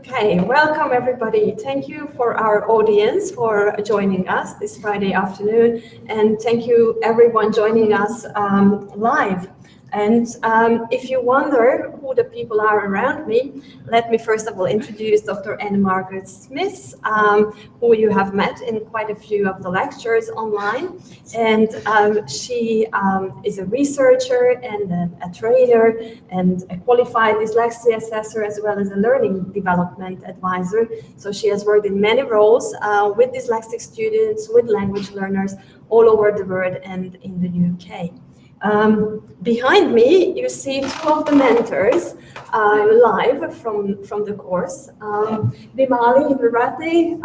Okay, welcome everybody. Thank you for our audience for joining us this Friday afternoon, and thank you everyone joining us live. And if you wonder who the people are around me, let me first of all introduce Dr. Anne Margaret Smith, who you have met in quite a few of the lectures online. And she is a researcher and a trainer and a qualified dyslexia assessor, as well as a learning development advisor. So she has worked in many roles with dyslexic students, with language learners all over the world and in the UK. Behind me, you see two of the mentors live from the course. Bimali Virati,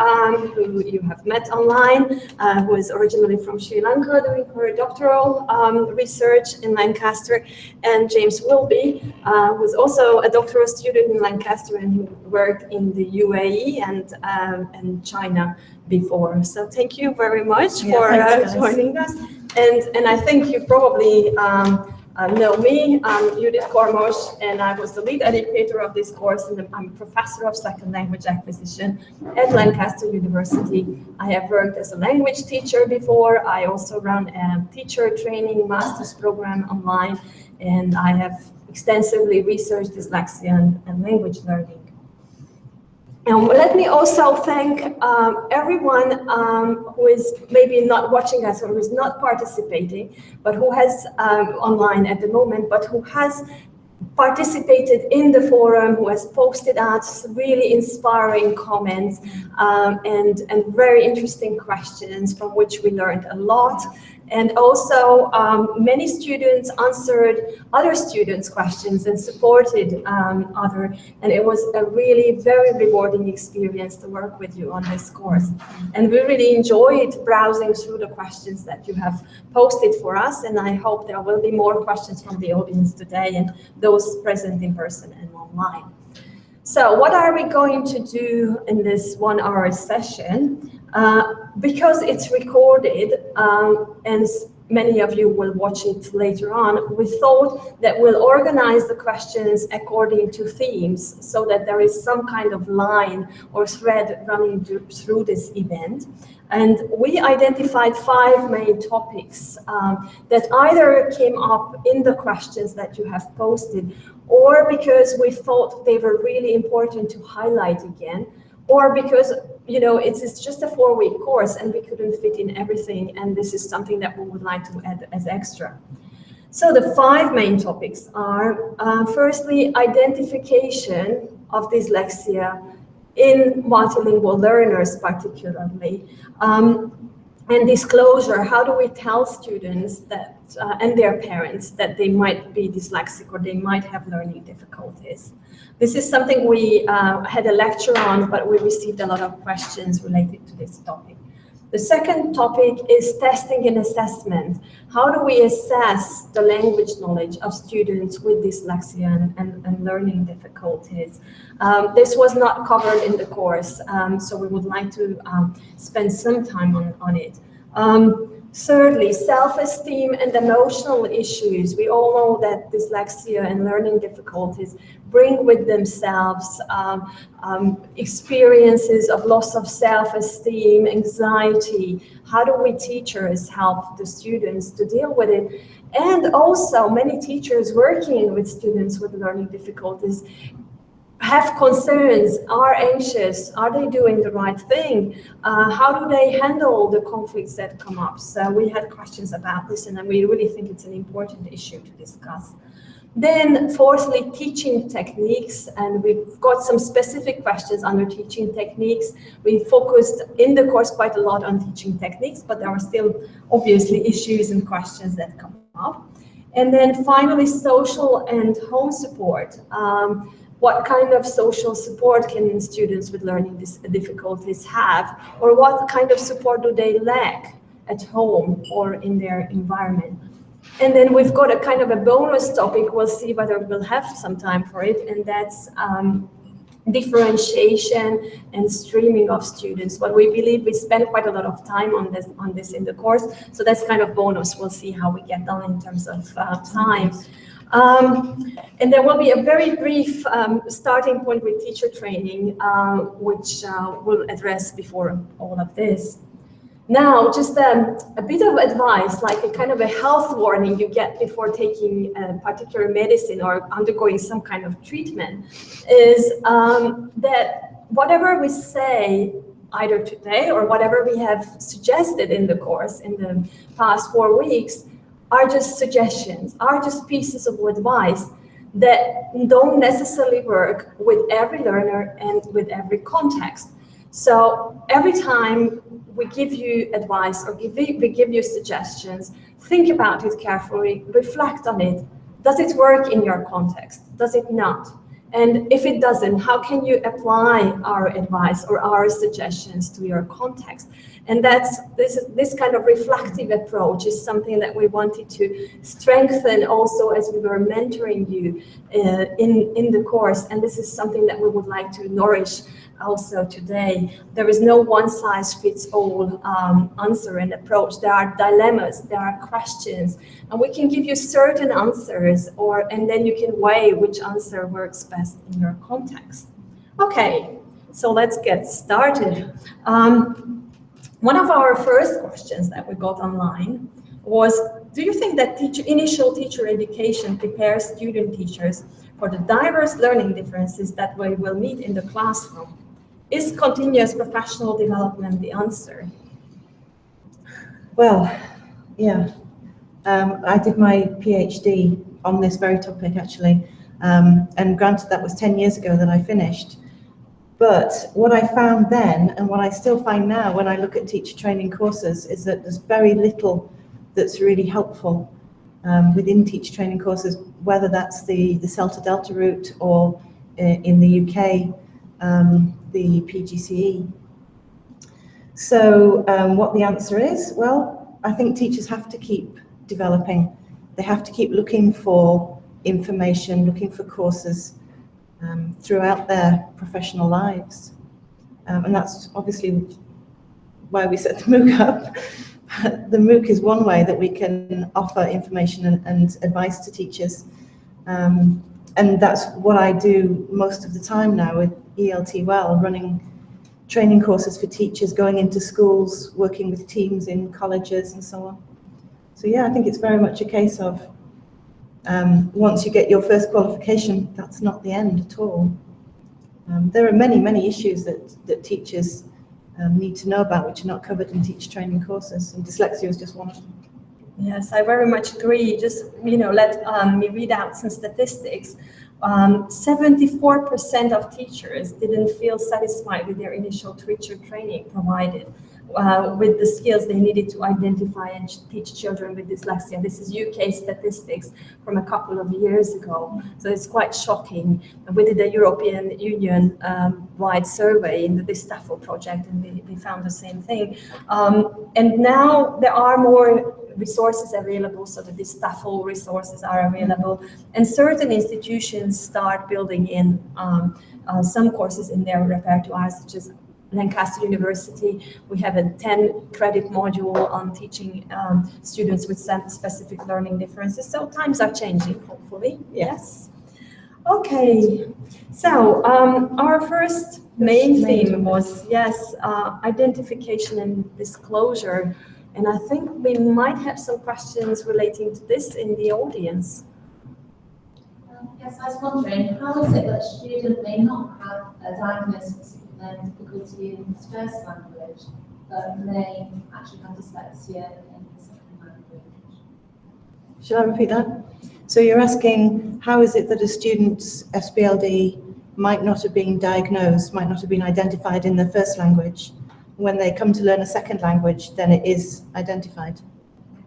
who you have met online, who is originally from Sri Lanka doing her doctoral research in Lancaster, and James Wilby, who is also a doctoral student in Lancaster and who worked in the UAE and China before. So thank you very much for joining us. And I think you probably know me. I'm Judith Kormos, and I was the lead educator of this course, and I'm a professor of second language acquisition at Lancaster University. I have worked as a language teacher before. I also run a teacher training master's program online, and I have extensively researched dyslexia and language learning. And let me also thank everyone who is maybe not watching us or who is not participating, but who has online at the moment, but who has participated in the forum, who has posted out really inspiring comments and very interesting questions from which we learned a lot. And also many students answered other students' questions and supported other. And it was a really very rewarding experience to work with you on this course. And we really enjoyed browsing through the questions that you have posted for us. And I hope there will be more questions from the audience today and those present in person and online. So what are we going to do in this 1 hour session? Because it's recorded and many of you will watch it later on, we thought that we'll organize the questions according to themes so that there is some kind of line or thread running through this event. And we identified 5 main topics that either came up in the questions that you have posted, or because we thought they were really important to highlight again, or because it's just a 4-week course and we couldn't fit in everything, and this is something that we would like to add as extra. So the 5 main topics are, firstly, identification of dyslexia in multilingual learners particularly, and disclosure. How do we tell students that and their parents that they might be dyslexic or they might have learning difficulties? This is something we had a lecture on, but we received a lot of questions related to this topic. The second topic is testing and assessment. How do we assess the language knowledge of students with dyslexia and learning difficulties? This was not covered in the course, so we would like to spend some time on it. Thirdly, self-esteem and emotional issues. We all know that dyslexia and learning difficulties bring with themselves experiences of loss of self-esteem, anxiety. How do we teachers help the students to deal with it? And also many teachers working with students with learning difficulties have concerns, are anxious, are they doing the right thing? How do they handle the conflicts that come up? So we had questions about this, and we really think it's an important issue to discuss. Then fourthly, teaching techniques, and we've got some specific questions under teaching techniques. We focused in the course quite a lot on teaching techniques, but there are still obviously issues and questions that come up. And then finally, social and home support. What kind of social support can students with learning difficulties have, or what kind of support do they lack at home or in their environment? And then we've got a kind of a bonus topic. We'll see whether we'll have some time for it, and that's differentiation and streaming of students. But we believe we spend quite a lot of time on this in the course, so that's kind of bonus. We'll see how we get on in terms of time. And there will be a very brief starting point with teacher training, which we'll address before all of this. Now, just a bit of advice, like a kind of a health warning you get before taking a particular medicine or undergoing some kind of treatment, is that whatever we say, either today or whatever we have suggested in the course in the past 4 weeks, are just suggestions, are just pieces of advice that don't necessarily work with every learner and with every context. So every time we give you advice or we give you suggestions, think about it carefully, reflect on it. Does it work in your context? Does it not? And if it doesn't, how can you apply our advice or our suggestions to your context? And this kind of reflective approach is something that we wanted to strengthen also as we were mentoring you in the course. And this is something that we would like to nourish also today. There is no one-size-fits-all answer and approach. There are dilemmas, there are questions, and we can give you certain answers, and then you can weigh which answer works best in your context. Okay, so let's get started. One of our first questions that we got online was, do you think that initial teacher education prepares student teachers for the diverse learning differences that we will meet in the classroom? Is continuous professional development the answer? Well, yeah. I did my PhD on this very topic, actually. And granted, that was 10 years ago that I finished. But what I found then, and what I still find now when I look at teacher training courses, is that there's very little that's really helpful within teacher training courses, whether that's the CELTA Delta route or in the UK, the PGCE. So what the answer is? Well, I think teachers have to keep developing. They have to keep looking for information, looking for courses throughout their professional lives. And that's obviously why we set the MOOC up. The MOOC is one way that we can offer information and advice to teachers. And that's what I do most of the time now with ELT Well, running training courses for teachers, going into schools, working with teams in colleges and so on. So yeah, I think it's very much a case of once you get your first qualification, that's not the end at all. There are many, many issues that teachers need to know about which are not covered in teacher training courses, and dyslexia is just one of them. Yes, I very much agree. Just, let me read out some statistics. 74% of teachers didn't feel satisfied with their initial teacher training provided with the skills they needed to identify and teach children with dyslexia. This is UK statistics from a couple of years ago. So it's quite shocking. We did a European Union wide survey in the Dyslexia project, and we found the same thing. And now there are more resources available, so the Dyslexia resources are available, and certain institutions start building in some courses in their repertoire, such as Lancaster University. We have a 10-credit module on teaching students with some specific learning differences. So times are changing, hopefully. Yes. Okay. So our first main theme was, yes, identification and disclosure. And I think we might have some questions relating to this in the audience. Yes, I was wondering, how is it that a student may not have a diagnosis of learning difficulty in his first language, but may actually have dyslexia in his second language? Should I repeat that? So you're asking, how is it that a student's SBLD might not have been diagnosed, might not have been identified in their first language? When they come to learn a second language, then it is identified.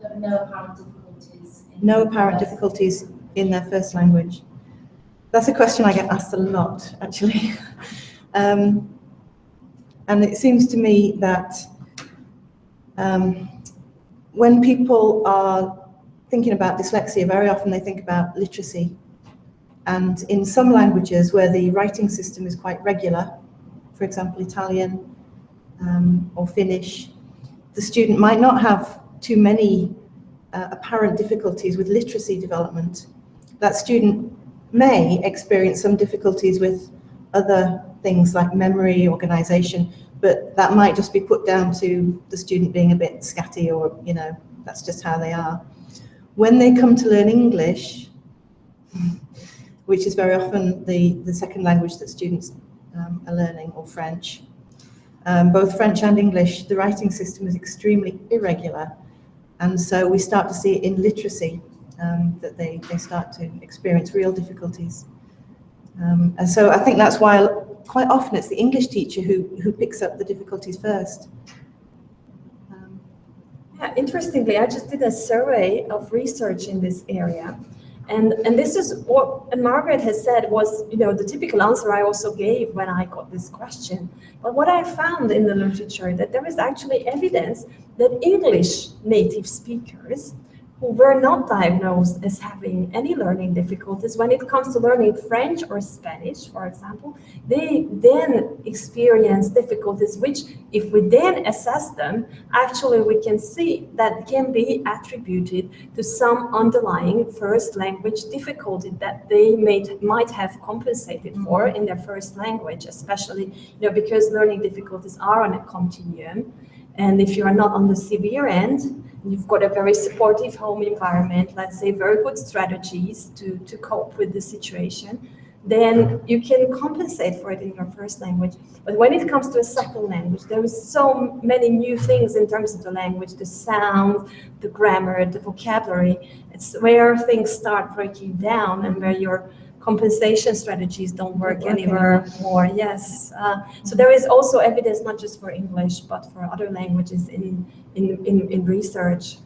But no apparent difficulties. No apparent difficulties in their first language. That's a question I get asked a lot, actually. And it seems to me that when people are thinking about dyslexia, very often they think about literacy. And in some languages where the writing system is quite regular, for example, Italian, or Finnish, the student might not have too many apparent difficulties with literacy development, that student may experience some difficulties with other things like memory, organisation, but that might just be put down to the student being a bit scatty, or, you know, that's just how they are. When they come to learn English, which is very often the second language that students are learning, or French, both French and English, the writing system is extremely irregular. And so we start to see it in literacy, that they start to experience real difficulties. And so I think that's why quite often it's the English teacher who picks up the difficulties first. Yeah, interestingly, I just did a survey of research in this area. And this is what Margaret has said was, you know, the typical answer I also gave when I got this question. But what I found in the literature, that there is actually evidence that English native speakers who were not diagnosed as having any learning difficulties, when it comes to learning French or Spanish, for example, they then experience difficulties, which if we then assess them, actually we can see that can be attributed to some underlying first language difficulty that they might have compensated for in their first language, especially, you know, because learning difficulties are on a continuum. And if you are not on the severe end, you've got a very supportive home environment, let's say very good strategies to cope with the situation, then you can compensate for it in your first language. But when it comes to a second language, there is so many new things in terms of the language, the sound, the grammar, the vocabulary. It's where things start breaking down and where your compensation strategies don't work anywhere more. Yes. So there is also evidence not just for English, but for other languages in research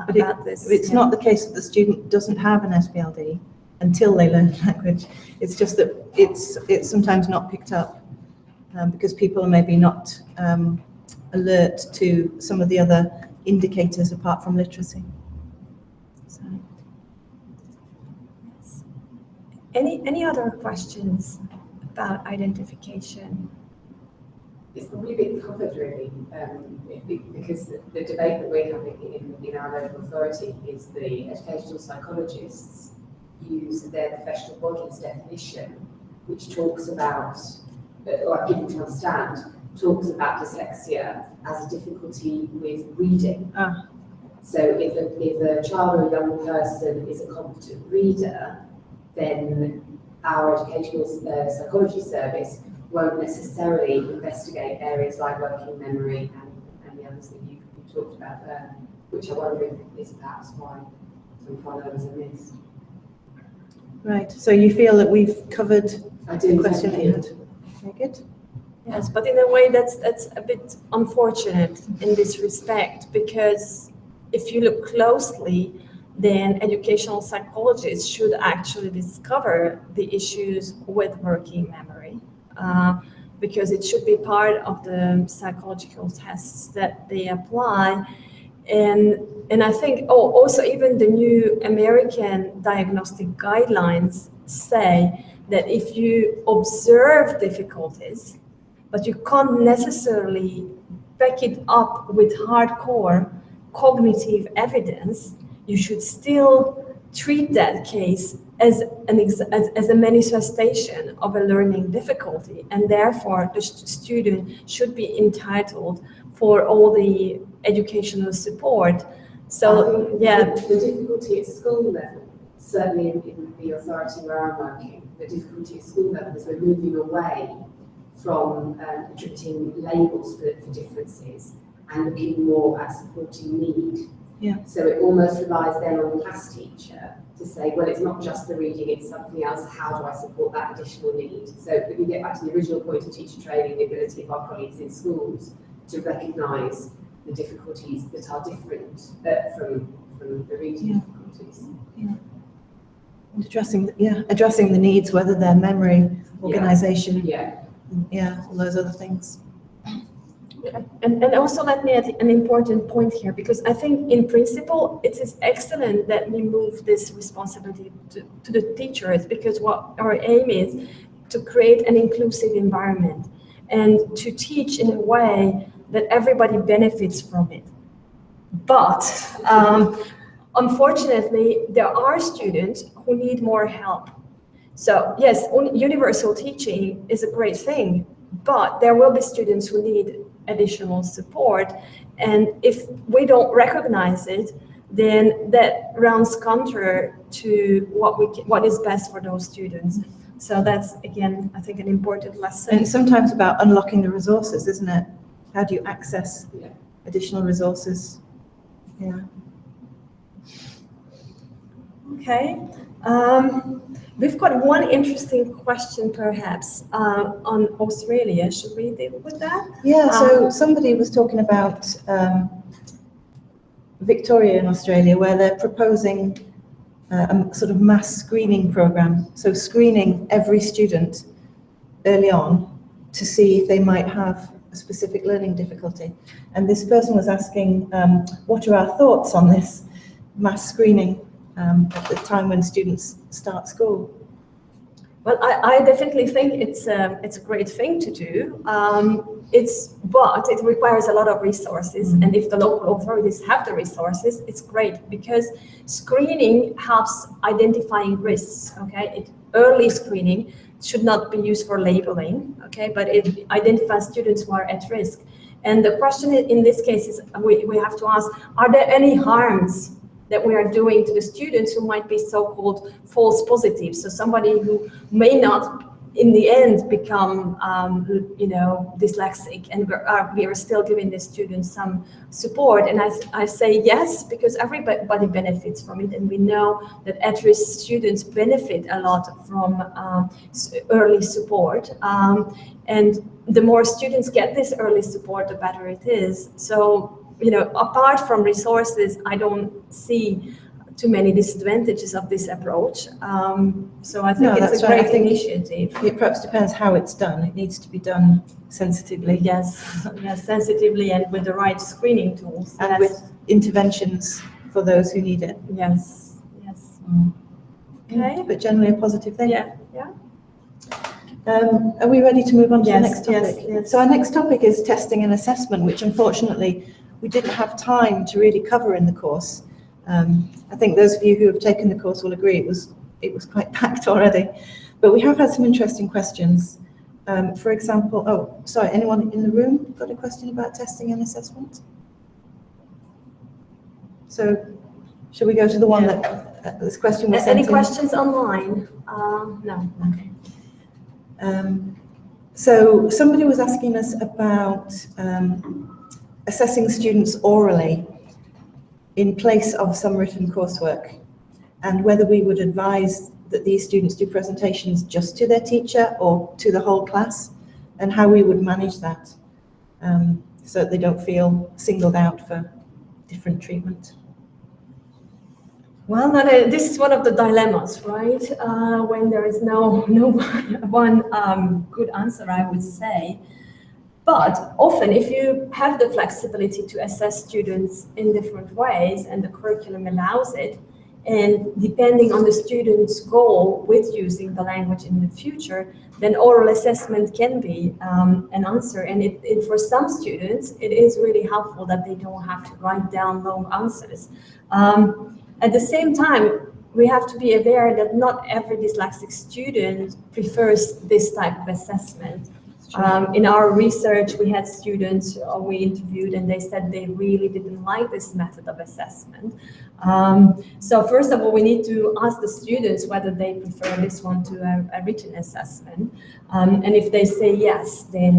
about this. It's not the case that the student doesn't have an SPLD until they learn language. It's just that it's sometimes not picked up because people are maybe not alert to some of the other indicators apart from literacy. So. Any other questions about identification? It's probably been covered really, because the debate that we're having in our local authority is the educational psychologists use their professional body's definition, which talks about, or given to understand, talks about dyslexia as a difficulty with reading. So if a child or a young person is a competent reader, then our educational psychology service won't necessarily investigate areas like working memory and the others that you've talked about there, which I wonder if is perhaps why some followers are missed. Right, so you feel that we've covered the question that you had. Very good. Yes, but in a way that's a bit unfortunate in this respect, because if you look closely, then educational psychologists should actually discover the issues with working memory, because it should be part of the psychological tests that they apply. And I think, also even the new American diagnostic guidelines say that if you observe difficulties, but you can't necessarily back it up with hardcore cognitive evidence, you should still treat that case as a manifestation of a learning difficulty, and therefore the student should be entitled for all the educational support. So, yeah. The difficulty at school level, certainly in the authority where I'm working, the difficulty at school level is we're moving away from attributing labels for differences and looking more at supporting need. Yeah. So it almost relies then on the class teacher to say, well, it's not just the reading, it's something else. How do I support that additional need? So if we get back to the original point of teacher training, the ability of our colleagues in schools to recognise the difficulties that are different from the reading difficulties. Yeah. And addressing the needs, whether they're memory, organisation, all those other things. Okay. And also let me add an important point here, because I think in principle it is excellent that we move this responsibility to the teachers, because what our aim is to create an inclusive environment and to teach in a way that everybody benefits from it. But Unfortunately, there are students who need more help. So yes, universal teaching is a great thing, but there will be students who need additional support. And if we don't recognize it, then that runs counter to what is best for those students. So that's, again, I think an important lesson. And it's sometimes about unlocking the resources, isn't it? How do you access additional resources? Yeah. Okay. We've got one interesting question, perhaps, on Australia. Should we deal with that? Yeah, so somebody was talking about Victoria in Australia, where they're proposing a sort of mass screening program. So screening every student early on to see if they might have a specific learning difficulty. And this person was asking, what are our thoughts on this mass screening at the time when students start school? Well, I definitely think it's a great thing to do. But it requires a lot of resources, and if the local authorities have the resources, it's great, because screening helps identifying risks. Okay, early screening should not be used for labeling. Okay, but it identifies students who are at risk. And the question in this case is, we have to ask: are there any harms that we are doing to the students who might be so-called false positives? So somebody who may not, in the end, become, dyslexic, and we are still giving the students some support. And I say yes, because everybody benefits from it, and we know that at-risk students benefit a lot from early support. And the more students get this early support, the better it is. So, apart from resources, I don't see too many disadvantages of this approach. So I think it's a great initiative. It perhaps depends how it's done. It needs to be done sensitively. Yes, sensitively, and with the right screening tools. And with interventions for those who need it. Yes. Okay. But generally a positive thing. Yeah. Are we ready to move on to the next topic? Yes. So our next topic is testing and assessment, which unfortunately we didn't have time to really cover in the course. I think those of you who have taken the course will agree it was quite packed already. But we have had some interesting questions. For example, anyone in the room got a question about testing and assessment? So shall we go to the one that this question was sent Any questions online? No. Okay. So somebody was asking us about assessing students orally in place of some written coursework, and whether we would advise that these students do presentations just to their teacher or to the whole class, and how we would manage that so that they don't feel singled out for different treatment. Well, this is one of the dilemmas, right? When there is no one good answer, I would say. But often, if you have the flexibility to assess students in different ways, and the curriculum allows it, and depending on the student's goal with using the language in the future, then oral assessment can be an answer. And for some students, it is really helpful that they don't have to write down long answers. At the same time, we have to be aware that not every dyslexic student prefers this type of assessment. In our research, we had students we interviewed, and they said they really didn't like this method of assessment. So first of all, we need to ask the students whether they prefer this one to a written assessment. And if they say yes, then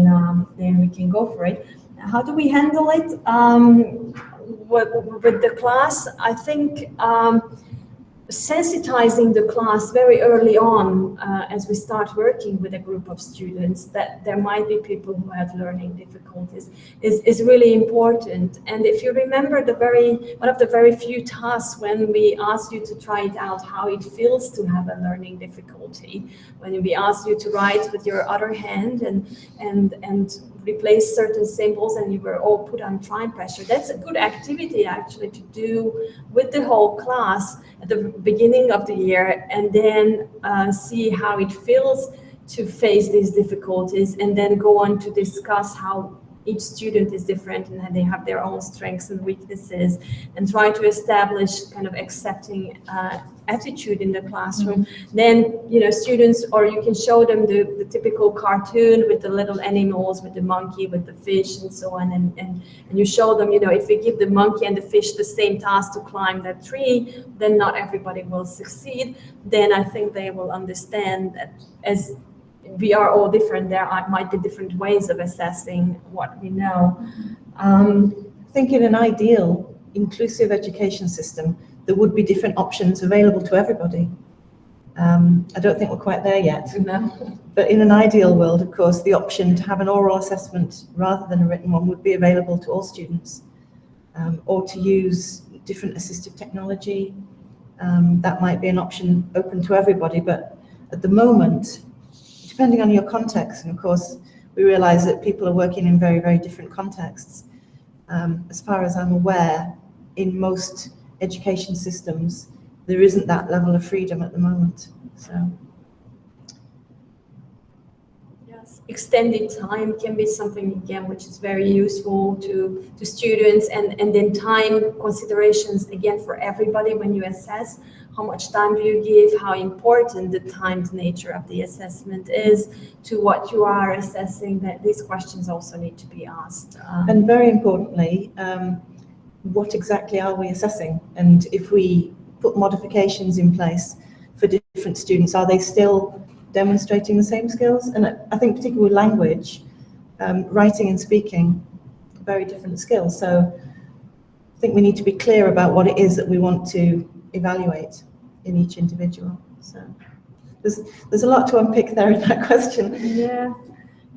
we can go for it. How do we handle it? With the class, I think sensitizing the class very early on as we start working with a group of students that there might be people who have learning difficulties is really important. And if you remember one of the very few tasks when we asked you to try it out, how it feels to have a learning difficulty, when we asked you to write with your other hand and replace certain symbols, and you were all put on time pressure. That's a good activity actually to do with the whole class at the beginning of the year, and then see how it feels to face these difficulties, and then go on to discuss how each student is different and they have their own strengths and weaknesses, and try to establish kind of accepting attitude in the classroom, then, you know, students, or you can show them the typical cartoon with the little animals, with the monkey, with the fish and so on, and you show them, you know, if we give the monkey and the fish the same task to climb that tree, then not everybody will succeed. Then I think they will understand that as we are all different, there might be different ways of assessing what we know. I think in an ideal inclusive education system, there would be different options available to everybody. I don't think we're quite there yet. No. But in an ideal world, of course, the option to have an oral assessment rather than a written one would be available to all students, or to use different assistive technology. That might be an option open to everybody, but at the moment, depending on your context, and of course, we realize that people are working in very, very different contexts. As far as I'm aware, in most education systems, there isn't that level of freedom at the moment. So, yes, extended time can be something, again, which is very useful to students, and then time considerations, again, for everybody when you assess. How much time do you give? How important the timed nature of the assessment is to what you are assessing? That these questions also need to be asked. And very importantly, what exactly are we assessing? And if we put modifications in place for different students, are they still demonstrating the same skills? And I think particularly with language, writing and speaking, very different skills. So I think we need to be clear about what it is that we want to evaluate in each individual. So there's a lot to unpick there in that question. Yeah.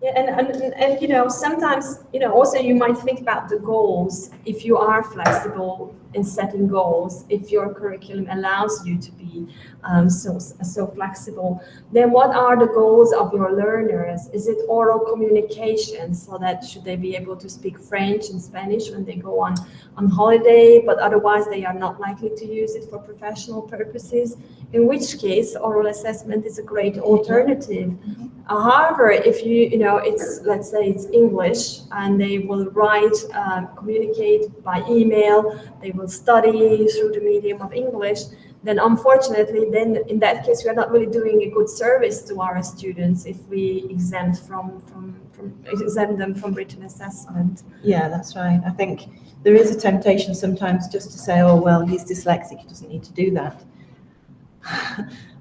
Yeah, and you know, sometimes, you know, also you might think about the goals. If you are flexible in setting goals, if your curriculum allows you to be so flexible, then what are the goals of your learners? Is it oral communication, so that should they be able to speak French and Spanish when they go on holiday, but otherwise they are not likely to use it for professional purposes, in which case oral assessment is a great alternative. However, if you know, it's, let's say it's English, and they will write, communicate by email, they will study through the medium of English, then unfortunately, then in that case, we are not really doing a good service to our students if we exempt them from written assessment. Yeah, that's right. I think there is a temptation sometimes just to say, oh, well, he's dyslexic, he doesn't need to do that.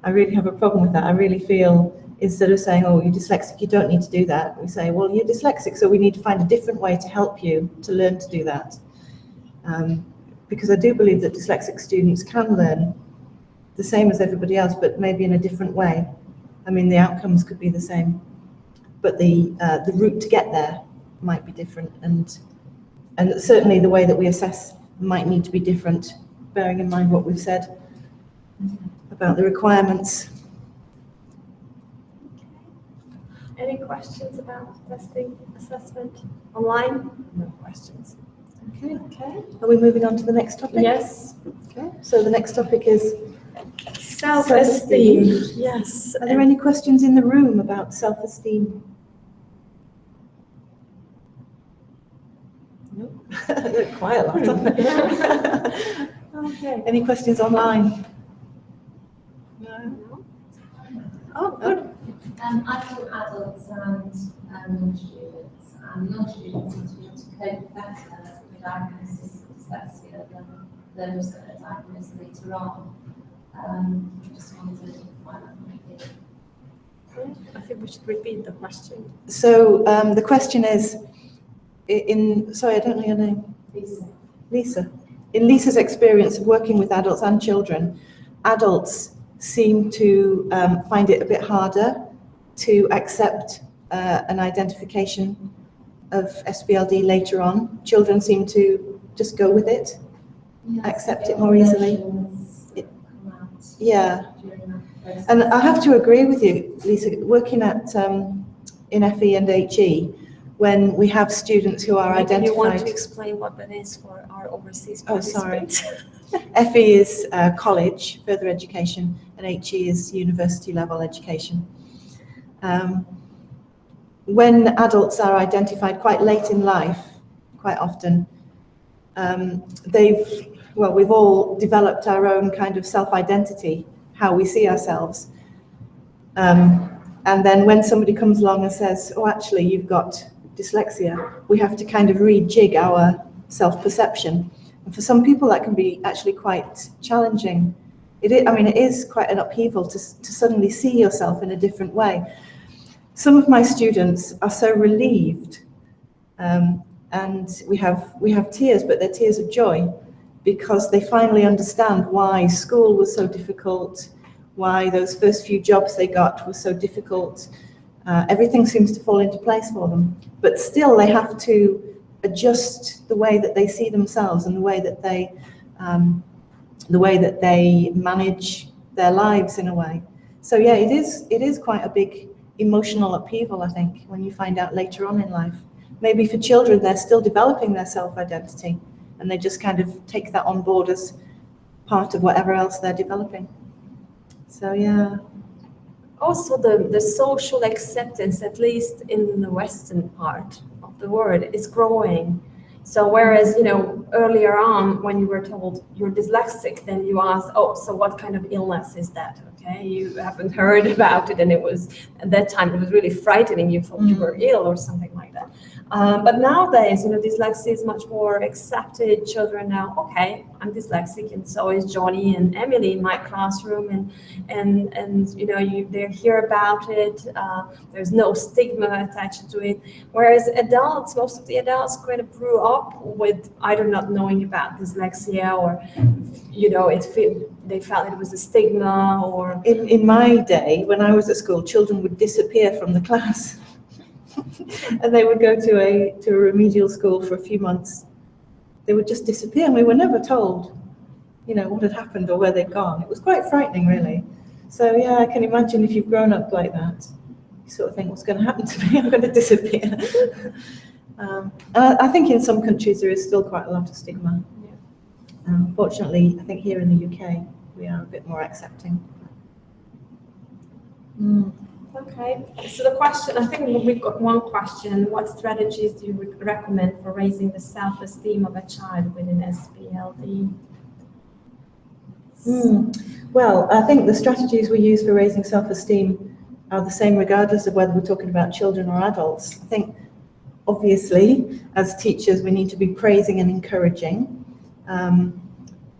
I really have a problem with that. I really feel, instead of saying, oh, you're dyslexic, you don't need to do that, we say, well, you're dyslexic, so we need to find a different way to help you to learn to do that. Because I do believe that dyslexic students can learn the same as everybody else, but maybe in a different way. I mean, the outcomes could be the same, but the route to get there might be different, and certainly the way that we assess might need to be different, bearing in mind what we've said about the requirements. Any questions about testing assessment online? No questions. Okay. Are we moving on to the next topic? Yes. Okay. So the next topic is Self-esteem. Yes. Are there any questions in the room about self-esteem? No. Quite a lot, aren't there? Okay. Any questions online? No. Oh, good. I've taught adults and young students, and young students seem to be able to cope better with diagnosis of dyslexia than those that are diagnosed later on. Just wanted to find that might be. I think we should repeat the question. So the question is, sorry, I don't know your name. Lisa. Lisa. In Lisa's experience of working with adults and children, adults seem to find it a bit harder to accept an identification of SBLD later on. Children seem to just go with it, accept it more easily. Yeah, and I have to agree with you, Lisa, working at in FE and HE, when we have students who are identified. You want to explain what that is for our overseas participants? Oh, sorry. FE is college, further education, and HE is university level education. when adults are identified quite late in life, quite often, we've all developed our own kind of self-identity, how we see ourselves. And then when somebody comes along and says, oh, actually, you've got dyslexia, we have to kind of rejig our self-perception. And for some people, that can be actually quite challenging. It is quite an upheaval to suddenly see yourself in a different way. Some of my students are so relieved, and we have tears, but they're tears of joy, because they finally understand why school was so difficult, why those first few jobs they got were so difficult. Everything seems to fall into place for them, but still they have to adjust the way that they see themselves and the way that they manage their lives in a way. So yeah, it is quite a big emotional upheaval, I think, when you find out later on in life. Maybe for children, they're still developing their self-identity, and they just kind of take that on board as part of whatever else they're developing. So yeah. Also, the social acceptance, at least in the Western part of the world, is growing. So whereas, earlier on, when you were told you're dyslexic, then you asked, oh, so what kind of illness is that? Okay, you haven't heard about it, and it was, at that time, it was really frightening. You thought you were ill or something like that. But nowadays, dyslexia is much more accepted. Children now, okay, I'm dyslexic, and so is Johnny and Emily in my classroom, and they hear about it. There's no stigma attached to it. Whereas adults, most of the adults kind of grew up with either not knowing about dyslexia, or they felt it was a stigma. Or in my day, when I was at school, children would disappear from the class. And they would go to a remedial school for a few months. They would just disappear, and we were never told, what had happened or where they'd gone. It was quite frightening, really. So yeah, I can imagine if you've grown up like that, you sort of think, what's going to happen to me? I'm going to disappear. And I think in some countries there is still quite a lot of stigma. Yeah. Fortunately, I think here in the UK we are a bit more accepting. Okay, so the question, I think we've got one question. What strategies do you recommend for raising the self-esteem of a child with an SPLD? Well, I think the strategies we use for raising self-esteem are the same regardless of whether we're talking about children or adults. I think, obviously, as teachers, we need to be praising and encouraging.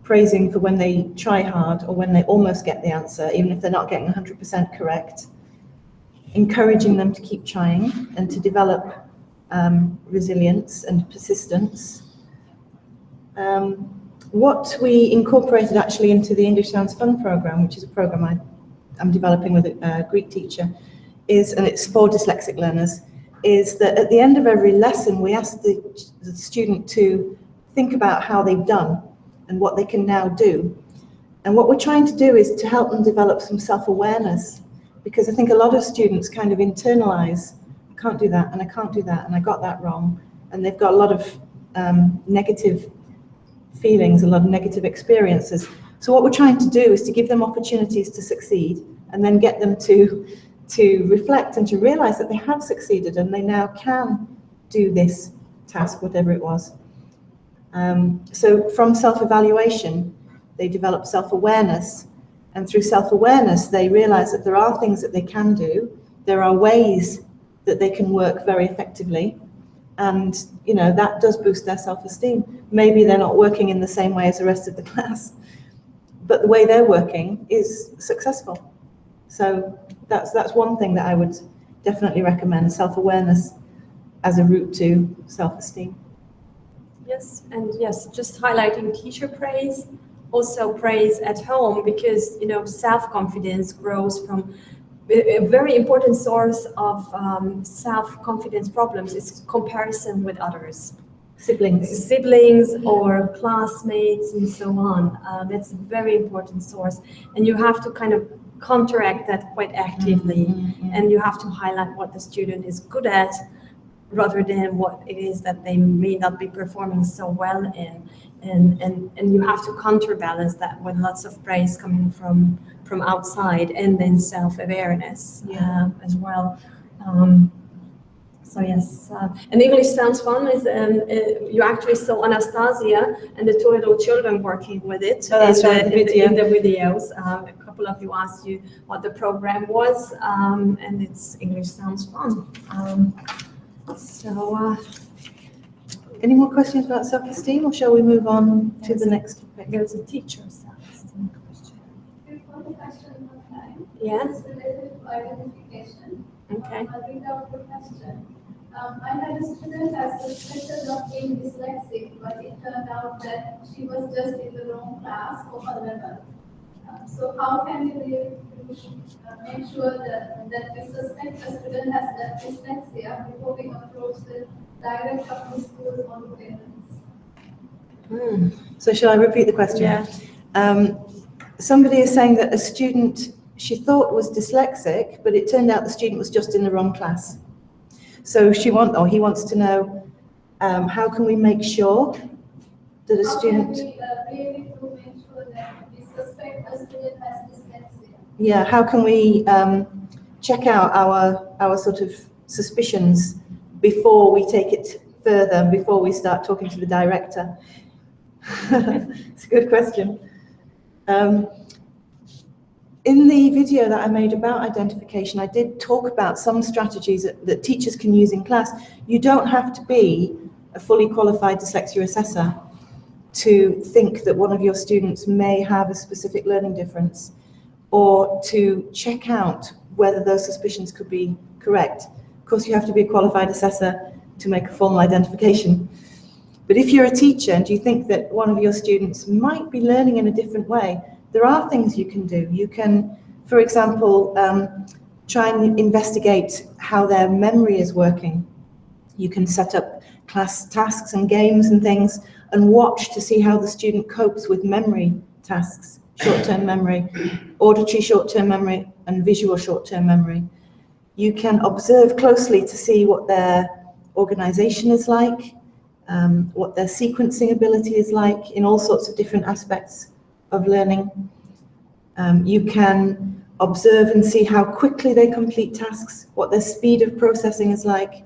Praising for when they try hard or when they almost get the answer, even if they're not getting 100% correct. Encouraging them to keep trying and to develop resilience and persistence. What we incorporated actually into the English Sounds Fun program, which is a program I'm developing with a Greek teacher, and it's for dyslexic learners, is that at the end of every lesson we ask the student to think about how they've done and what they can now do. And what we're trying to do is to help them develop some self-awareness, because I think a lot of students kind of internalize, I can't do that, and I can't do that, and I got that wrong. And they've got a lot of negative feelings, a lot of negative experiences. So what we're trying to do is to give them opportunities to succeed, and then get them to reflect and to realize that they have succeeded and they now can do this task, whatever it was. So from self-evaluation, they develop self-awareness. And through self-awareness, they realize that there are things that they can do. There are ways that they can work very effectively. And, that does boost their self-esteem. Maybe they're not working in the same way as the rest of the class, but the way they're working is successful. So that's one thing that I would definitely recommend, self-awareness as a route to self-esteem. Yes, and yes, just highlighting teacher praise. Also praise at home, because self-confidence grows from a very important source of self-confidence problems is comparison with others. Siblings or classmates and so on. That's a very important source, and you have to kind of counteract that quite actively, and you have to highlight what the student is good at rather than what it is that they may not be performing so well in. And you have to counterbalance that with lots of praise coming from outside, and then self-awareness as well. So yes, and English Sounds Fun is, you actually saw Anastasia and the two little children working with it in the videos. A couple of you asked you what the program was, and it's English Sounds Fun. Any more questions about self-esteem, or shall we move on to the next topic? There's a teacher self-esteem question. There's one question on time. Yes. It's related to identification. Okay. I'll read out the question. I had a student as suspected of being dyslexic, but it turned out that she was just in the wrong class or her level. So how can we make sure that we suspect a student has dyslexia before we approach the director of the school or the parents? So shall I repeat the question? Yeah. Somebody is saying that a student she thought was dyslexic, but it turned out the student was just in the wrong class. So he wants to know, how can we make sure that a student... How can we really make sure that we suspect a student has dyslexia? Yeah, how can we check out our sort of suspicions before we take it further, before we start talking to the director? It's a good question. In the video that I made about identification, I did talk about some strategies that teachers can use in class. You don't have to be a fully qualified dyslexia assessor to think that one of your students may have a specific learning difference, or to check out whether those suspicions could be correct. Of course, you have to be a qualified assessor to make a formal identification. But if you're a teacher and you think that one of your students might be learning in a different way, there are things you can do. You can, for example, try and investigate how their memory is working. You can set up class tasks and games and things and watch to see how the student copes with memory tasks, short-term memory, auditory short-term memory, and visual short-term memory. You can observe closely to see what their organization is like, what their sequencing ability is like in all sorts of different aspects of learning. You can observe and see how quickly they complete tasks, what their speed of processing is like.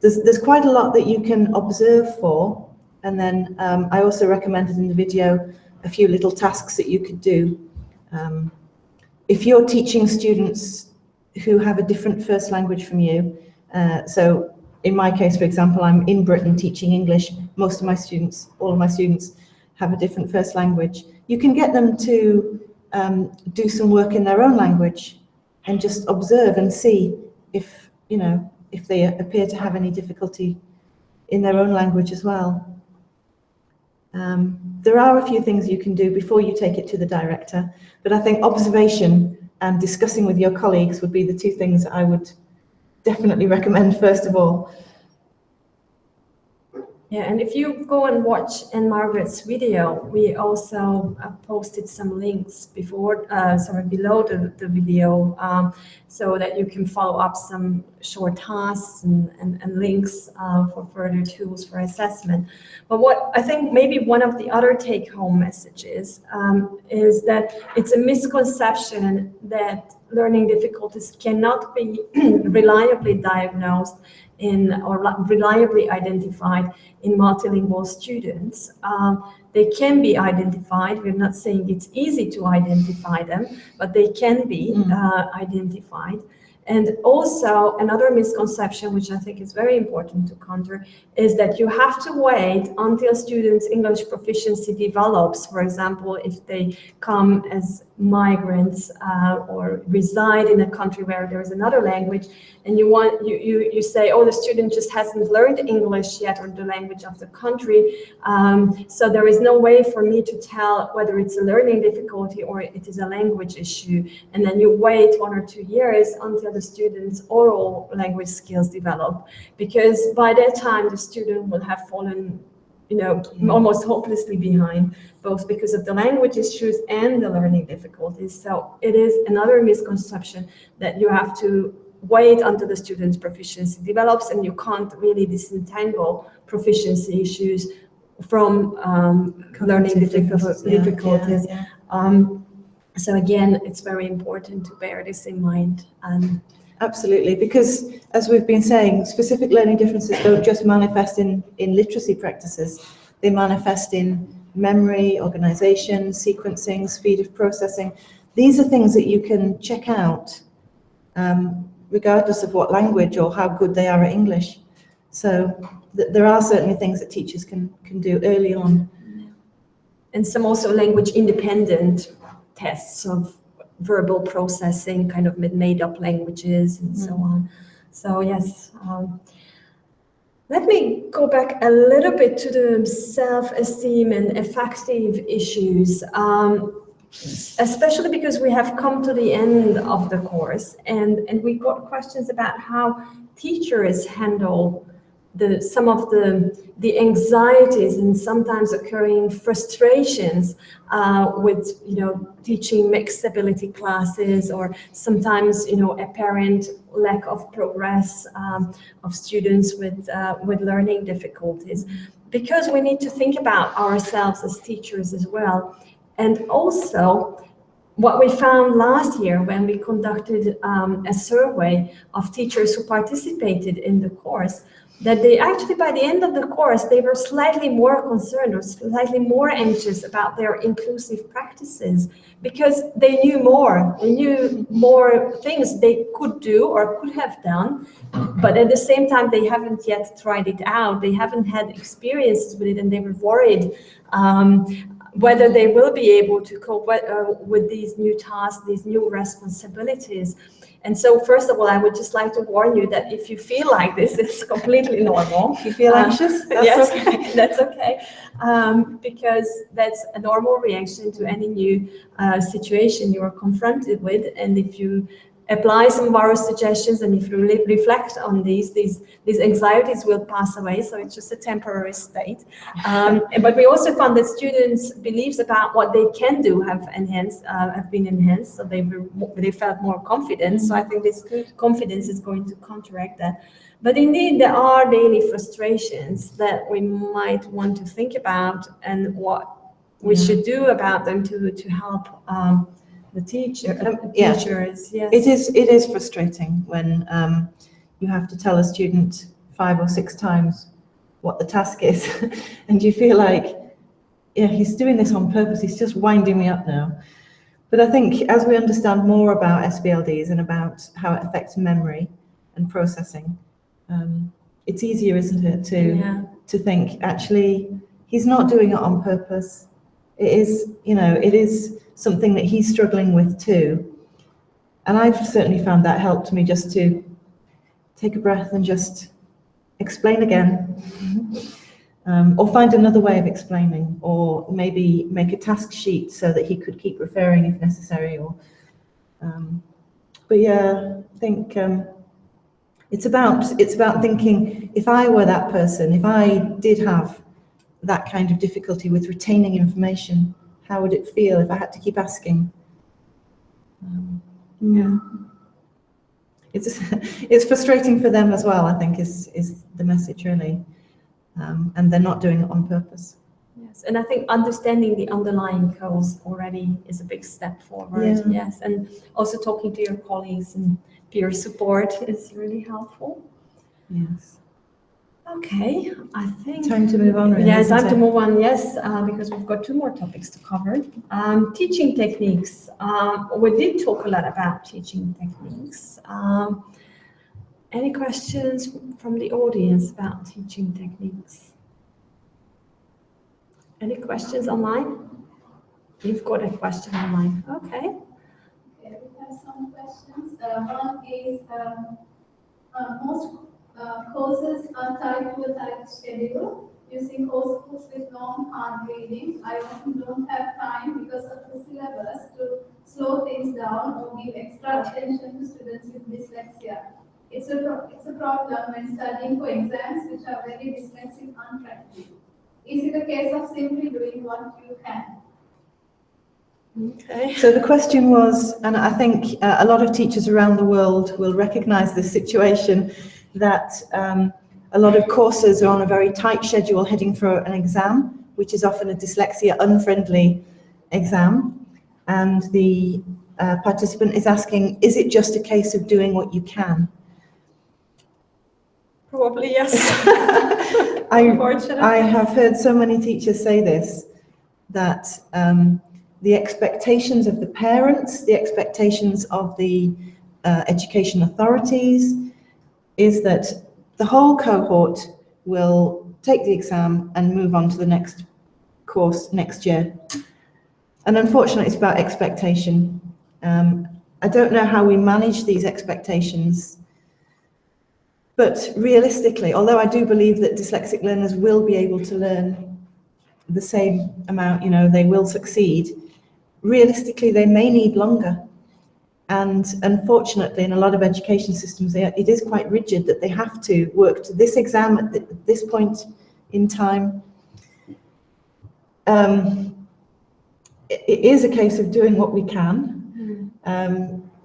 There's quite a lot that you can observe for, and then I also recommended in the video a few little tasks that you could do. If you're teaching students who have a different first language from you, so in my case, for example, I'm in Britain teaching English. Most of my students, all of my students, have a different first language. You can get them to do some work in their own language and just observe and see if, if they appear to have any difficulty in their own language as well. There are a few things you can do before you take it to the director, but I think observation and discussing with your colleagues would be the two things that I would definitely recommend first of all. Yeah, and if you go and watch Anne Margaret's video, we also posted some links below the video, so that you can follow up some short tasks and links for further tools for assessment. But what I think maybe one of the other take-home messages is that it's a misconception that learning difficulties cannot be reliably diagnosed or reliably identified in multilingual students. They can be identified. We're not saying it's easy to identify them, but they can be identified. And also another misconception, which I think is very important to counter, is that you have to wait until students' English proficiency develops. For example, if they come as migrants or reside in a country where there is another language, and you say, oh, the student just hasn't learned English yet, or the language of the country, so there is no way for me to tell whether it's a learning difficulty or it is a language issue. And then you wait 1 or 2 years until the student's oral language skills develop, because by that time the student will have fallen almost hopelessly behind, both because of the language issues and the learning difficulties. So it is another misconception that you have to wait until the student's proficiency develops, and you can't really disentangle proficiency issues from learning difficulties. So again, it's very important to bear this in mind. Absolutely, because as we've been saying, specific learning differences don't just manifest in literacy practices. They manifest in memory, organization, sequencing, speed of processing. These are things that you can check out regardless of what language or how good they are at English. So there are certainly things that teachers can do early on. And some also language independent tests of verbal processing, kind of made up languages and so on. So yes, let me go back a little bit to the self-esteem and affective issues, especially because we have come to the end of the course, and we got questions about how teachers handle some of the anxieties and sometimes occurring frustrations with teaching mixed ability classes, or sometimes apparent lack of progress of students with learning difficulties, because we need to think about ourselves as teachers as well. And also, what we found last year when we conducted a survey of teachers who participated in the course, that they actually, by the end of the course, they were slightly more concerned or slightly more anxious about their inclusive practices, because they knew more things they could do or could have done, but at the same time, they haven't yet tried it out, they haven't had experiences with it, and they were worried whether they will be able to cope with these new tasks, these new responsibilities. And so, first of all, I would just like to warn you that if you feel like this, it's completely normal. If you feel anxious, that's okay. That's okay, because that's a normal reaction to any new situation you are confronted with. And if you apply some of our suggestions, and if you reflect on these anxieties will pass away. So it's just a temporary state. But we also found that students' beliefs about what they can do have been enhanced. So they felt more confident. So I think this confidence is going to counteract that. But indeed, there are daily frustrations that we might want to think about, and what we should do about them to help the teachers. Yes. It is frustrating when you have to tell a student 5 or 6 times what the task is, and you feel like, yeah, he's doing this on purpose, he's just winding me up now. But I think as we understand more about SBLDs and about how it affects memory and processing, it's easier, isn't it, to think, actually, he's not doing it on purpose. It is something that he's struggling with too. And I've certainly found that helped me just to take a breath and just explain again, or find another way of explaining, or maybe make a task sheet so that he could keep referring if necessary. But yeah, I think it's about thinking, if I were that person, if I did have that kind of difficulty with retaining information, how would it feel if I had to keep asking? It's frustrating for them as well, I think, is the message really, and they're not doing it on purpose. Yes, and I think understanding the underlying cause already is a big step forward. Yes, and also talking to your colleagues and peer support is really helpful. Yes. Okay, I think time to move on. Really, yeah, time to move on. Yes, because we've got 2 more topics to cover. Teaching techniques. We did talk a lot about teaching techniques. Any questions from the audience about teaching techniques? Any questions online? You've got a question online. Okay. Okay, we have some questions. One is most courses are tied to a tight schedule. Using course books with long hard reading, I often don't have time because of the syllabus to slow things down or give extra attention to students with dyslexia. It's a problem when studying for exams which are very dyslexic unattractive. Is it a case of simply doing what you can? Okay. So the question was, and I think a lot of teachers around the world will recognize this situation, that a lot of courses are on a very tight schedule heading for an exam, which is often a dyslexia unfriendly exam. And the participant is asking, is it just a case of doing what you can? Probably yes. Unfortunately. I have heard so many teachers say this, that the expectations of the parents, the expectations of the education authorities is that the whole cohort will take the exam and move on to the next course next year. And unfortunately, it's about expectation. I don't know how we manage these expectations, but realistically, although I do believe that dyslexic learners will be able to learn the same amount, you know, they will succeed, realistically, they may need longer. And unfortunately, in a lot of education systems, it is quite rigid that they have to work to this exam at this point in time. It is a case of doing what we can.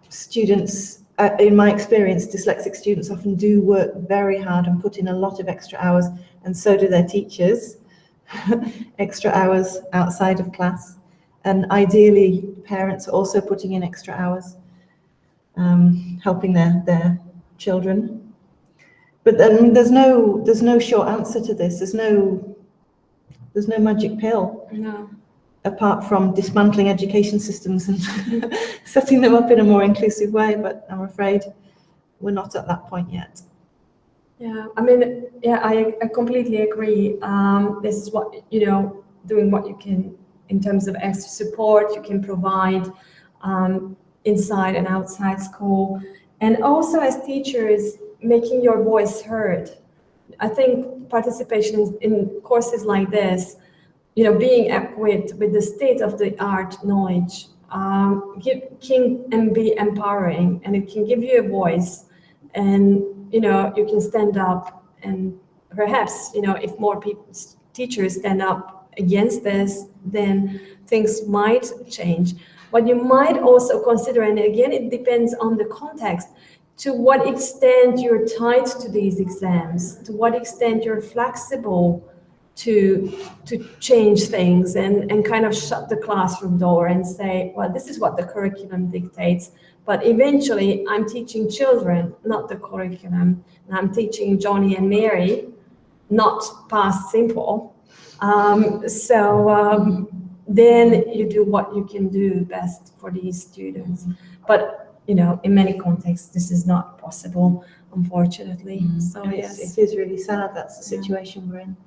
Students, in my experience, dyslexic students often do work very hard and put in a lot of extra hours, and so do their teachers, extra hours outside of class. And ideally, parents are also putting in extra hours, helping their children. But then there's no short answer to this. There's no magic pill. No. Apart from dismantling education systems and setting them up in a more inclusive way, but I'm afraid we're not at that point yet. Yeah, I mean, yeah, I completely agree. This is what, you know, doing what you can in terms of extra support you can provide inside and outside school. And also as teachers, making your voice heard. I think participation in courses like this, you know, being equipped with the state-of-the-art knowledge can be empowering, and it can give you a voice, and, you know, you can stand up, and perhaps, you know, if more teachers stand up against this, then things might change. But you might also consider, and again, it depends on the context, to what extent you're tied to these exams, to what extent you're flexible to change things and kind of shut the classroom door and say, well, this is what the curriculum dictates, but eventually I'm teaching children, not the curriculum, and I'm teaching Johnny and Mary, not past simple. Then you do what you can do best for these students. But, you know, in many contexts, this is not possible, unfortunately. So yes. It is really sad that's the situation we're in.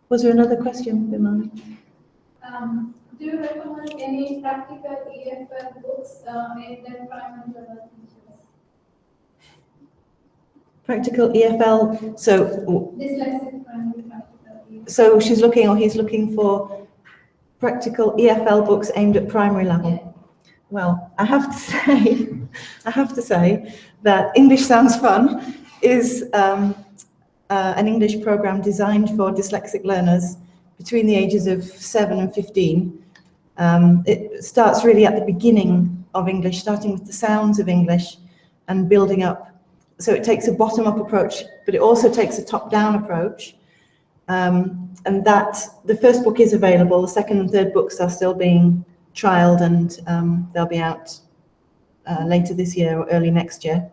Was there another question, Bimani? Do you recommend any practical EFL books aimed at primary level teachers? Practical EFL, so Dyslexic primary practical EFL. So she's looking, or he's looking for practical EFL books aimed at primary level. Yeah. Well, I have to say that English Sounds Fun is an English program designed for dyslexic learners between the ages of 7 and 15. It starts really at the beginning of English, starting with the sounds of English and building up. So it takes a bottom-up approach, but it also takes a top-down approach. And that the first book is available. The second and third books are still being trialed, and they'll be out later this year or early next year.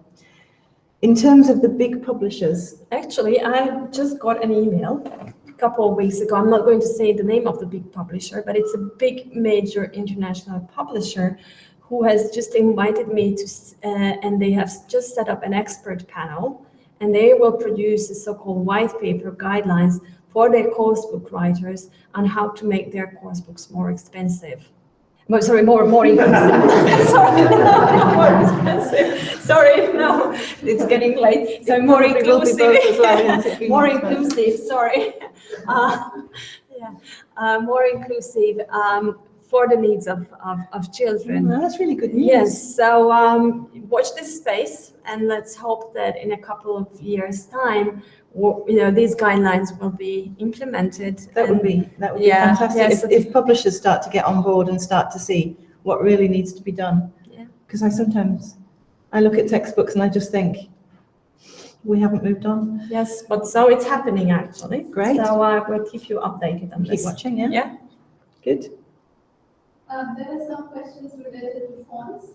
In terms of the big publishers, actually, I just got an email a couple of weeks ago. I'm not going to say the name of the big publisher, but it's a big major international publisher who has just invited me to, and they have just set up an expert panel, and they will produce a so-called white paper guidelines for their course book writers on how to make their course books more expensive. Sorry, more inclusive. Sorry, no, more expensive. Sorry, no, it's getting late. So more inclusive. More inclusive. Sorry. More inclusive for the needs of children. That's really good news. Yes. So watch this space, and let's hope that in a couple of years' time, these guidelines will be implemented. That would be fantastic. Yes. If publishers start to get on board and start to see what really needs to be done. Yeah. Because I look at textbooks and I just think, we haven't moved on. Yes, but so it's happening actually. Great. So we'll keep you updated on this. Keep watching, yeah? Yeah. Good. There are some questions related to fonts.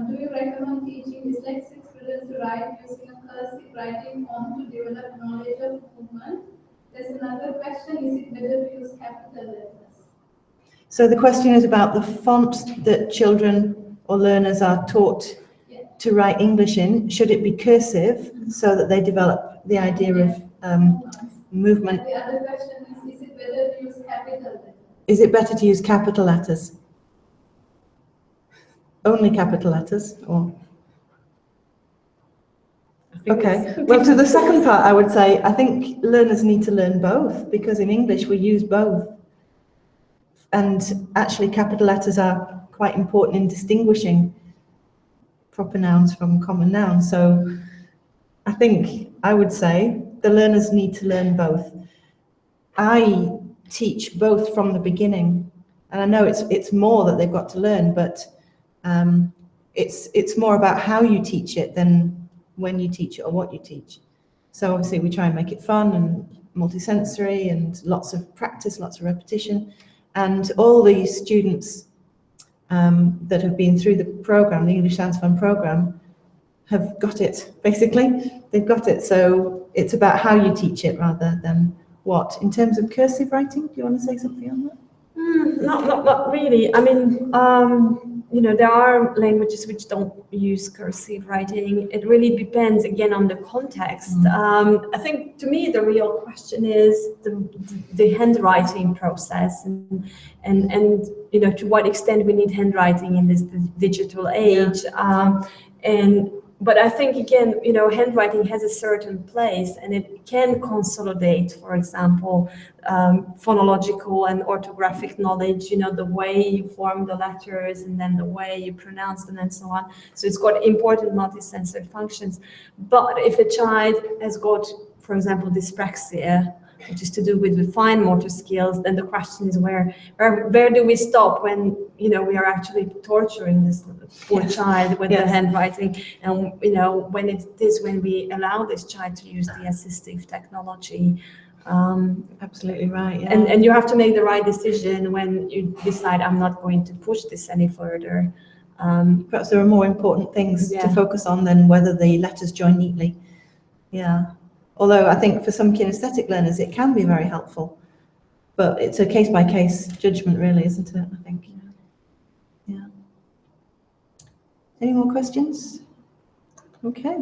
Do you recommend teaching dyslexic students to write using a cursive writing font to develop knowledge of movement? There's another question, is it better to use capital letters? So the question is about the font that children or learners are taught to write English in. Should it be cursive so that they develop the idea of movement? And the other question is it better to use capital letters? Is it better to use capital letters? Only capital letters, or? Okay, well, to the second part, I would say, I think learners need to learn both, because in English we use both. And actually capital letters are quite important in distinguishing proper nouns from common nouns. So I think I would say the learners need to learn both. I teach both from the beginning, and I know it's more that they've got to learn, but it's more about how you teach it than when you teach it or what you teach. So obviously we try and make it fun and multisensory and lots of practice, lots of repetition. And all the students that have been through the program, the English Sounds Fun program, have got it, basically. They've got it. So it's about how you teach it rather than what. In terms of cursive writing, do you want to say something on that? Not really. I mean, there are languages which don't use cursive writing. It really depends, again, on the context. I think, to me, the real question is the handwriting process and to what extent we need handwriting in this digital age. But I think, again, handwriting has a certain place, and it can consolidate, for example, phonological and orthographic knowledge, the way you form the letters and then the way you pronounce them and so on. So it's got important multisensory functions. But if a child has got, for example, dyspraxia, which is to do with the fine motor skills, then the question is where do we stop when we are actually torturing this poor child with the handwriting, and when it is when we allow this child to use the assistive technology. Absolutely right. Yeah. And you have to make the right decision when you decide, I'm not going to push this any further. Perhaps there are more important things to focus on than whether the letters join neatly. Yeah. Although I think for some kinesthetic learners it can be very helpful, but it's a case-by-case judgment, really, isn't it? I think. Yeah. Any more questions? Okay.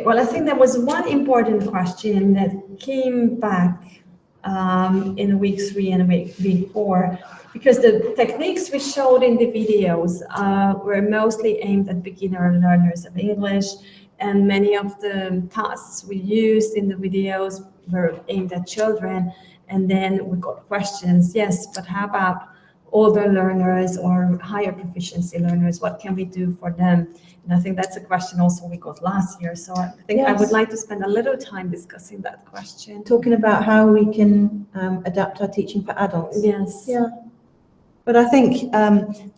Well, I think there was one important question that came back in week 3 and week 4, because the techniques we showed in the videos were mostly aimed at beginner learners of English, and many of the tasks we used in the videos were aimed at children. And then we got questions, yes, but how about older learners or higher proficiency learners? What can we do for them? And I think that's a question also we got last year. So I think I would like to spend a little time discussing that question. Talking about how we can adapt our teaching for adults. Yes. Yeah. But I think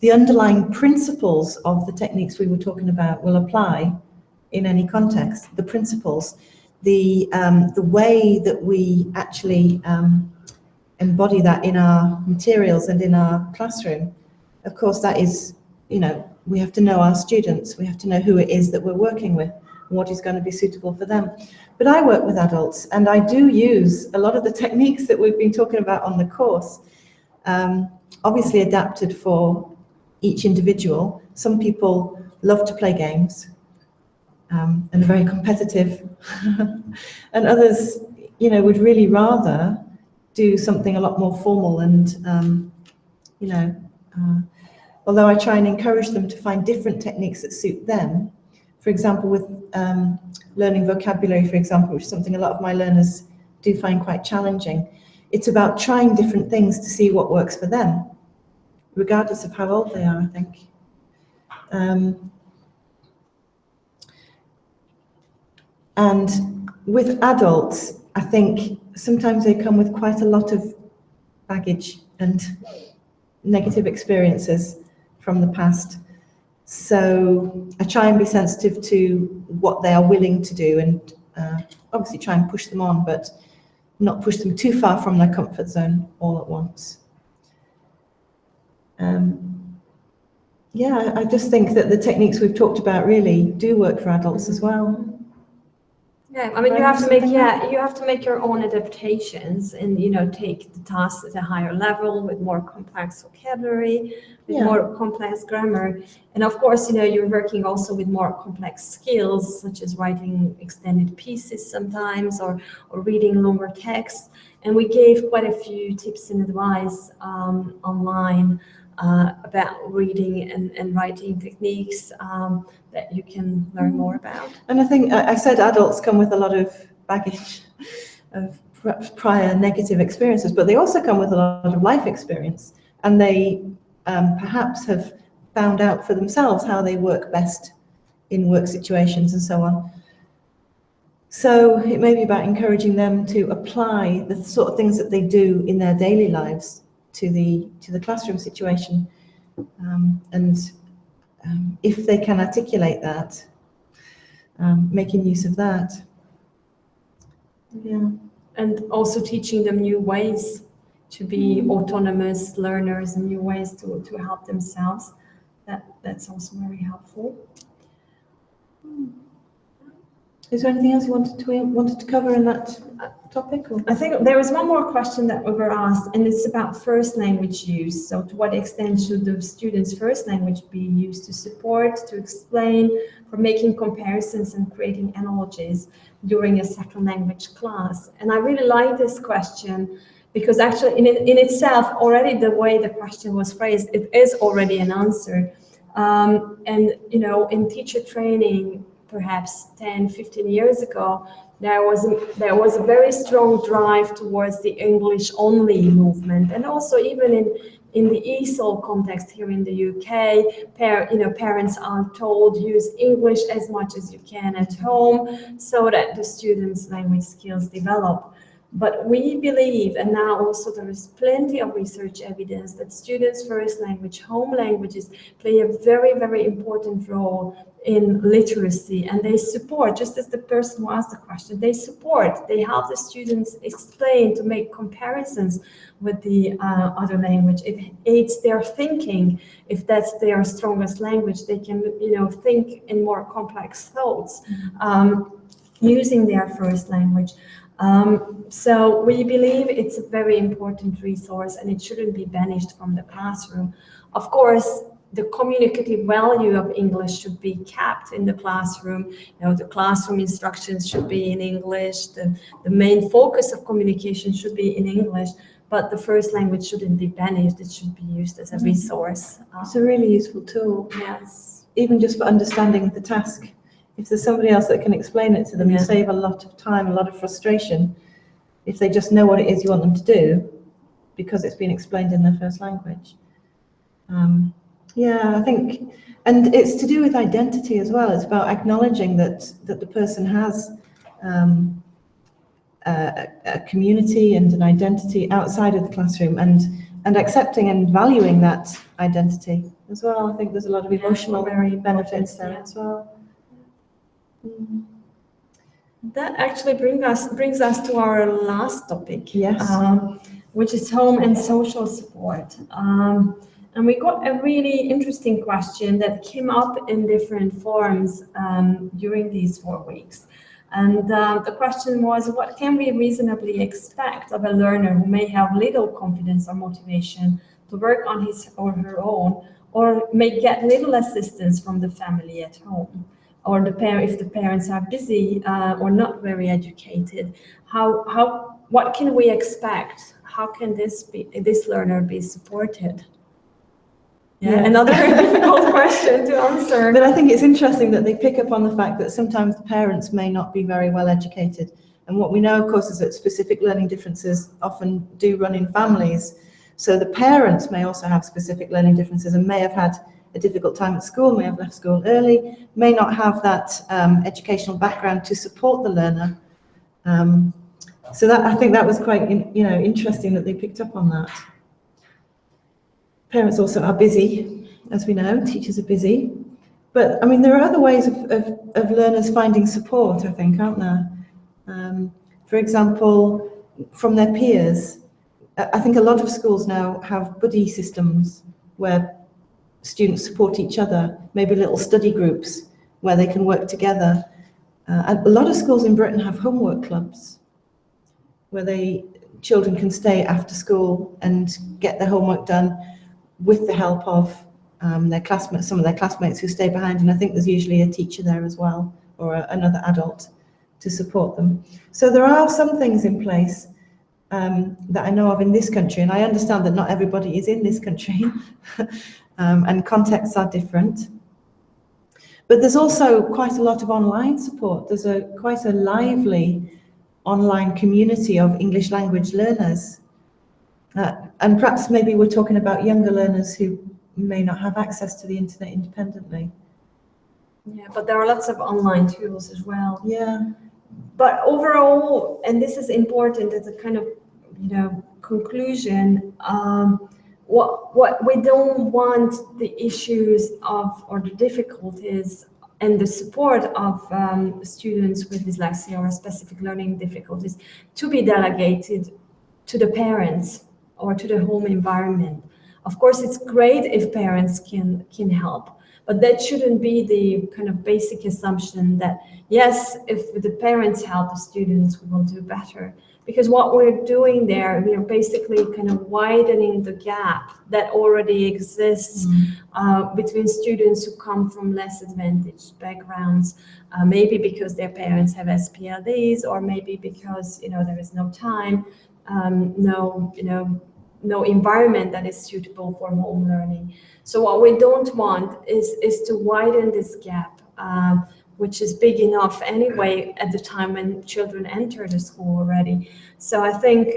the underlying principles of the techniques we were talking about will apply in any context. The principles, the way that we actually embody that in our materials and in our classroom. Of course, that is, we have to know our students. We have to know who it is that we're working with and what is going to be suitable for them. But I work with adults, and I do use a lot of the techniques that we've been talking about on the course, obviously adapted for each individual. Some people love to play games and are very competitive, and others, would really rather do something a lot more formal and, although I try and encourage them to find different techniques that suit them. For example, with learning vocabulary, for example, which is something a lot of my learners do find quite challenging. It's about trying different things to see what works for them, regardless of how old they are, I think. And with adults, I think sometimes they come with quite a lot of baggage and negative experiences from the past. So I try and be sensitive to what they are willing to do, and obviously try and push them on, but not push them too far from their comfort zone all at once. Yeah, I just think that the techniques we've talked about really do work for adults as well. Yeah, I mean, you have to make your own adaptations and, you know, take the tasks at a higher level with more complex vocabulary, with more complex grammar. And of course, you know, you're working also with more complex skills, such as writing extended pieces sometimes, or reading longer texts. And we gave quite a few tips and advice online about reading and writing techniques that you can learn more about. And I think I said adults come with a lot of baggage of perhaps prior negative experiences, but they also come with a lot of life experience, and they perhaps have found out for themselves how they work best in work situations and so on. So it may be about encouraging them to apply the sort of things that they do in their daily lives to the classroom situation, and if they can articulate that, making use of that. Yeah. And also teaching them new ways to be autonomous learners and new ways to help themselves. That's also very helpful. Is there anything else you wanted to cover in that topic? Or? I think there was one more question that we were asked, and it's about first language use. So to what extent should the students' first language be used to support, to explain, for making comparisons and creating analogies during a second language class? And I really like this question because actually in itself, already the way the question was phrased, it is already an answer. And, you know, in teacher training, perhaps 10, 15 years ago, there was a very strong drive towards the English-only movement, and also even in the ESOL context here in the UK, parents are told use English as much as you can at home so that the students' language skills develop. But we believe, and now also there is plenty of research evidence, that students' first language, home languages, play a very, very important role in literacy, and they support, just as the person who asked the question, they help the students explain, to make comparisons with the other language. It aids their thinking. If that's their strongest language, they can, you know, think in more complex thoughts using their first language. So we believe it's a very important resource, and it shouldn't be banished from the classroom. Of course, the communicative value of English should be kept in the classroom. You know, the classroom instructions should be in English. The main focus of communication should be in English, but the first language shouldn't be banished. It should be used as a resource. It's a really useful tool. Yes. Even just for understanding the task. If there's somebody else that can explain it to them, you save a lot of time, a lot of frustration, if they just know what it is you want them to do, because it's been explained in their first language. Yeah, I think, and it's to do with identity as well. It's about acknowledging that the person has a community and an identity outside of the classroom, and accepting and valuing that identity as well. I think there's a lot of emotional benefits there as well. That actually brings us to our last topic, yes, which is home and social support. And we got a really interesting question that came up in different forms during these 4 weeks. And the question was, what can we reasonably expect of a learner who may have little confidence or motivation to work on his or her own, or may get little assistance from the family at home? Or if the parents are busy or not very educated, what can we expect? How can this learner be supported? Yeah, another difficult question to answer. But I think it's interesting that they pick up on the fact that sometimes the parents may not be very well educated. And what we know, of course, is that specific learning differences often do run in families. So the parents may also have specific learning differences and may have had a difficult time at school, may have left school early, may not have that educational background to support the learner. So I think that was quite interesting that they picked up on that. Parents also are busy, as we know, teachers are busy. But I mean, there are other ways of learners finding support, I think, aren't there? For example, from their peers. I think a lot of schools now have buddy systems where students support each other, maybe little study groups where they can work together. And a lot of schools in Britain have homework clubs where children can stay after school and get their homework done with the help of their classmates, some of their classmates who stay behind, and I think there's usually a teacher there as well, or another adult to support them. So there are some things in place that I know of in this country, and I understand that not everybody is in this country, and contexts are different. But there's also quite a lot of online support. There's quite a lively online community of English language learners. And perhaps maybe we're talking about younger learners who may not have access to the internet independently. Yeah, but there are lots of online tools as well. Yeah. But overall, and this is important as a kind of, conclusion, what we don't want the issues of, or the difficulties and the support of students with dyslexia or specific learning difficulties to be delegated to the parents or to the home environment. Of course, it's great if parents can help, but that shouldn't be the kind of basic assumption that, yes, if the parents help the students, we will do better. Because what we're doing there, we are basically kind of widening the gap that already exists between students who come from less advantaged backgrounds, maybe because their parents have SPLDs, or maybe because there is no time, no environment that is suitable for home learning. So what we don't want is to widen this gap, which is big enough anyway at the time when children enter the school already. So I think,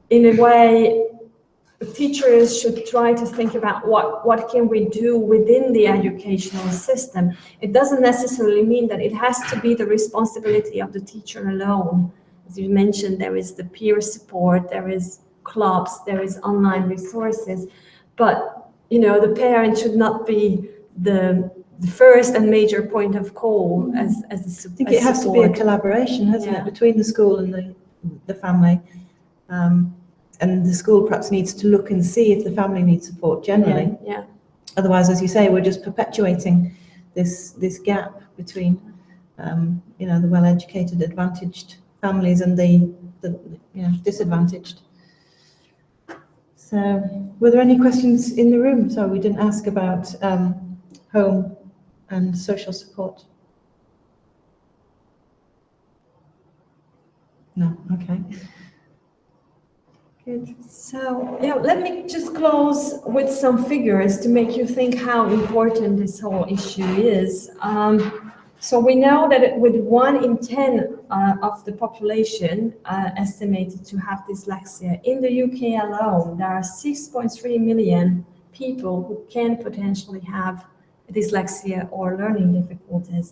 in a way, teachers should try to think about what can we do within the educational system. It doesn't necessarily mean that it has to be the responsibility of the teacher alone. As you mentioned, there is the peer support, there is clubs, there is online resources, but the parent should not be the first and major point of call as a support. I think it has to be a collaboration, hasn't it, between the school and the family. And the school perhaps needs to look and see if the family needs support generally. Yeah. Otherwise, as you say, we're just perpetuating this gap between the well-educated, advantaged families and the disadvantaged. So, were there any questions in the room? Sorry, we didn't ask about home and social support. No, okay. Good. So, let me just close with some figures to make you think how important this whole issue is. So we know that with 1 in 10 of the population estimated to have dyslexia, in the UK alone, there are 6.3 million people who can potentially have dyslexia or learning difficulties.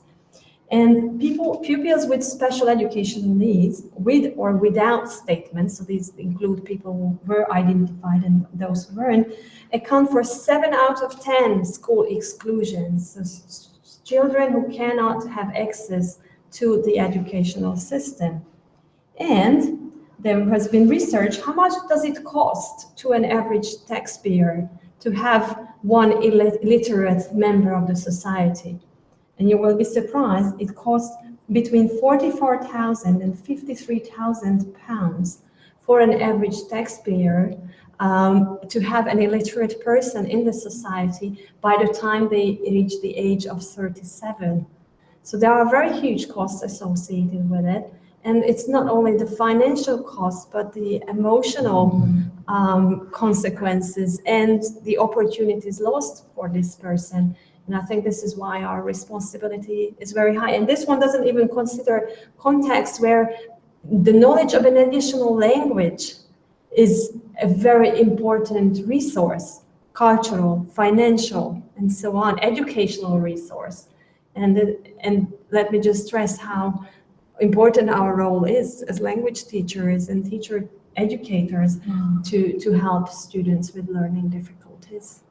And pupils with special educational needs, with or without statements, so these include people who were identified and those who weren't, account for 7 out of 10 school exclusions. So children who cannot have access to the educational system. And there has been research, how much does it cost to an average taxpayer to have one illiterate member of the society? And you will be surprised, it costs between 44,000 and 53,000 pounds for an average taxpayer to have an illiterate person in the society by the time they reach the age of 37. So there are very huge costs associated with it. And it's not only the financial costs, but the emotional consequences and the opportunities lost for this person. And I think this is why our responsibility is very high. And this one doesn't even consider contexts where the knowledge of an additional language is a very important resource, cultural, financial, and so on, educational resource. And let me just stress how important our role is as language teachers and teacher educators to help students with learning difficulties.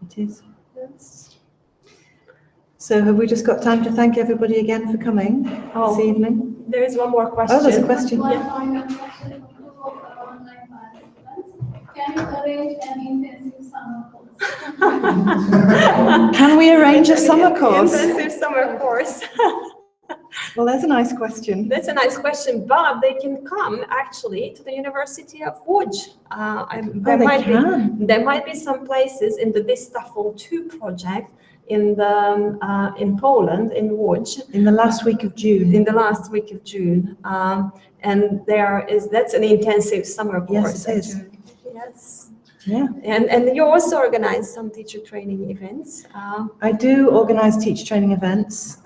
It is. Yes. So have we just got time to thank everybody again for coming this evening? There is one more question. Oh, there's a question. One final question for online participants. Can you arrange an intensive Can we arrange a summer course? Intensive summer course. Well, there's a nice question. That's a nice question, but they can come actually to the University of Łódź. There might be some places in the Dystafol 2 project in Poland, in Łódź. In the last week of June. In the last week of June. And that's an intensive summer course. Yes, it is. Yes. Yeah. And you also organize some teacher training events. I do organise teacher training events.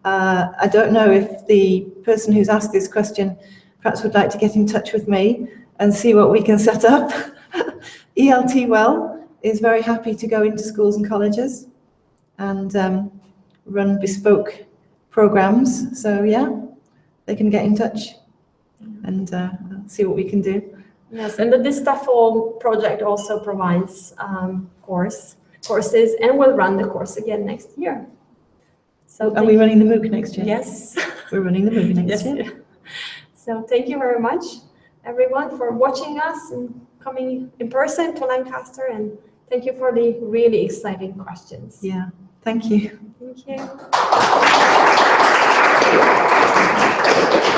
I don't know if the person who's asked this question perhaps would like to get in touch with me and see what we can set up. ELT Well is very happy to go into schools and colleges and run bespoke programs. So yeah, they can get in touch and see what we can do. Yes, and the Dystafol project also provides courses, and we'll run the course again next year. So are we running the MOOC next year? Yes. We're running the MOOC next year. So thank you very much, everyone, for watching us and coming in person to Lancaster, and thank you for the really exciting questions. Yeah, thank you. Thank you.